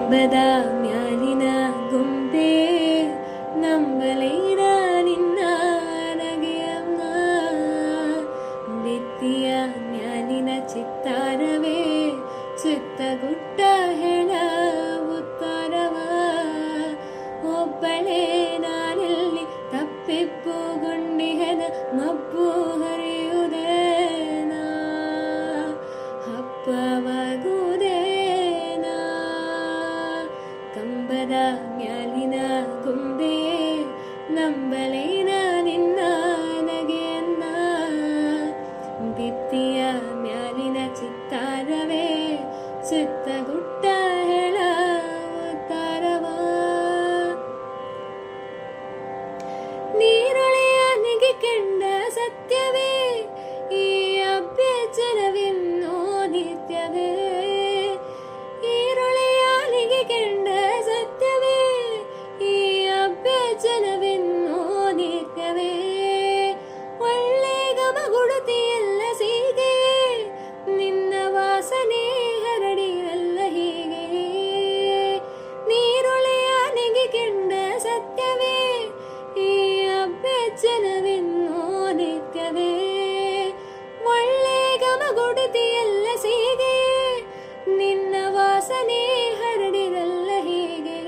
ಕಂಬದ ಮ್ಯಾಲಿನ ಗೊಂಬೆ ನಂಬಲೇನ ನಿನ್ನ ನಗೆಯಮ್ಮ. ಬಿತ್ತಿಯ ಮ್ಯಾಲಿನ ಚಿತ್ತಾರವೇ ಚಿತ್ತಗುಟ್ಟ ಹೇಳ ಉತ್ತರವ. ಒಬ್ಬಳೇ ನಾನೆಲ್ಲಿ ತಪ್ಪಿಪ್ಪುಗೊಂಡಿಹೆನ ಮಬ್ಬು ಹರಿಯುವುದೇನಾ ಹಬ್ಬವಾಗುವುದೇನಾ. ಕಂಬದ ಮ್ಯಾಲಿನ ಗೊಂಬೆ ನಂಬಲೇನ ನಿನ್ನ ನಗೆಯನ್ನ. ಬಿತ್ತಿಯ ಮ್ಯಾಲಿನ ಚಿತ್ತಾರವೇ ಚಿತ್ತಗುಟ್ಟ ಹೇಳ ಉತ್ತರವ. ನೀರೊಳೆಯ ನೆಗೆ ಕಂಡ ಸತ್ಯವೇ ಈ ಅಭ್ಯಜನವಿನ್ನೋ ನಿತ್ಯವೇ. ಈರೊಳೆಯ ನೆಗೆ ಕಂಡ ಸತ್ಯವೇ ಈ ಅಭ್ಯಜನವಿನ್ನೋ ನಿತ್ಯವೇ. ಒಳ್ಳೆ ಗಮಗುಡುತಿಯಲ್ಲ ಸೀಗೆ ನಿನ್ನ ವಾಸನೆ ಹರಡಿರಲ್ಲ ಹೀಗೆ. ನೀರೊಳೆಯ ನೆಗೆ ಕಂಡ ಸತ್ಯವೇ ಈ ಅಭ್ಯಜನವಿನ್ನೋ ನಿತ್ಯವೇ. ಒಳ್ಳೆ ಗಮಗುಡುತಿಯಲ್ಲ ಸೀಗೆ ನಿನ್ನ ವಾಸನೆ ಹರಡಿರಲ್ಲ ಹೀಗೆ.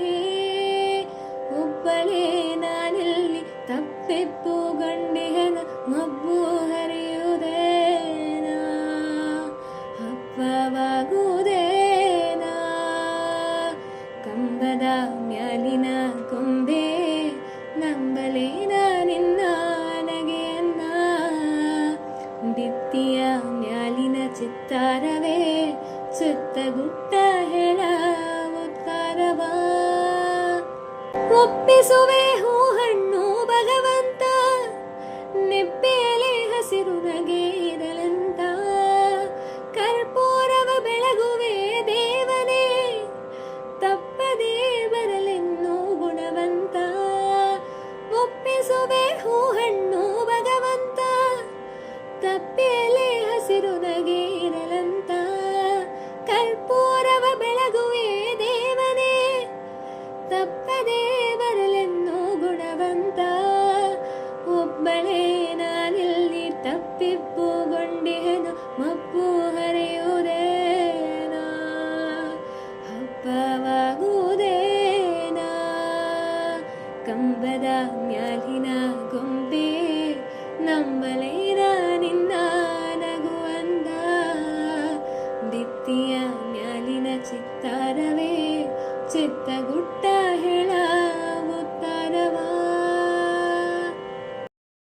ಒಬ್ಬಳೇ ನಾನೆಲ್ಲಿ ತಪ್ಪಿಪ್ಪುಗೊಂಡಿಹೆನ ಮಬ್ಬು ಹರಿಯುವುದೇನಾ ಹಬ್ಬವಾಗುವುದೇನಾ. ಕಂಬದ ಮ್ಯಾಲಿನ ಗೊಂಬೆ ನಂಬಲೇನ ನಿನ್ನ ನಗೆಯನ್ನ. ಬಿತ್ತಿಯ ಮ್ಯಾಲಿನ ಚಿತ್ತಾರವೇ ಚಿತ್ತಗುಟ್ಟ ಹೇಳ ಉತ್ತರವ. ಒಪ್ಪಿಸುವೆ ಹೂ ಹಣ್ಣು ಭಗವಂತ ನಿಬ್ಬೆಯಲೆ ಹಸಿರು ನಗೆ ಇರಲಂತ. ಕರ್ಪೂರವ ಬೆಳಗುವೆ ದೇವನೇ ತಪ್ಪದೇ ಬರಲೆನ್ನೋ ಗುಣವಂತ. ಒಪ್ಪಿಸುವೆ ಹೂ ಹಣ್ಣು ಭಗವಂತ ತಪ್ಪೆಯಲೆ ಹಸಿರು ನಗೆ ಇರಲಂತ. ಕರ್ಪೂರವ ಬೆಳಗುವೆ ದೇವನೇ ತಪ್ಪದೇ ಬರಲೆನ್ನೋ ಗುಣವಂತ. ಒಬ್ಬಳೇ ನಾನೆಲ್ಲಿ ತಪ್ಪಿಪ್ಪುಗೊಂಡಿಹೆನು ಮಬ್ಬು ಹರಿಯುವುದೇನಾ ಹಬ್ಬವಾಗುವುದೇನಾ. ಕಂಬದ ಮ್ಯಾಲಿನ ಗೊಂಬೆ ನಂಬಲೇನ ನಿನ್ನ ನಗುವಂದ. ಬಿತ್ತಿಯ ಮ್ಯಾಲಿನ ಚಿತ್ತಾರವೇ ಚಿತ್ತಗುಟ್ಟ ಹೇಳ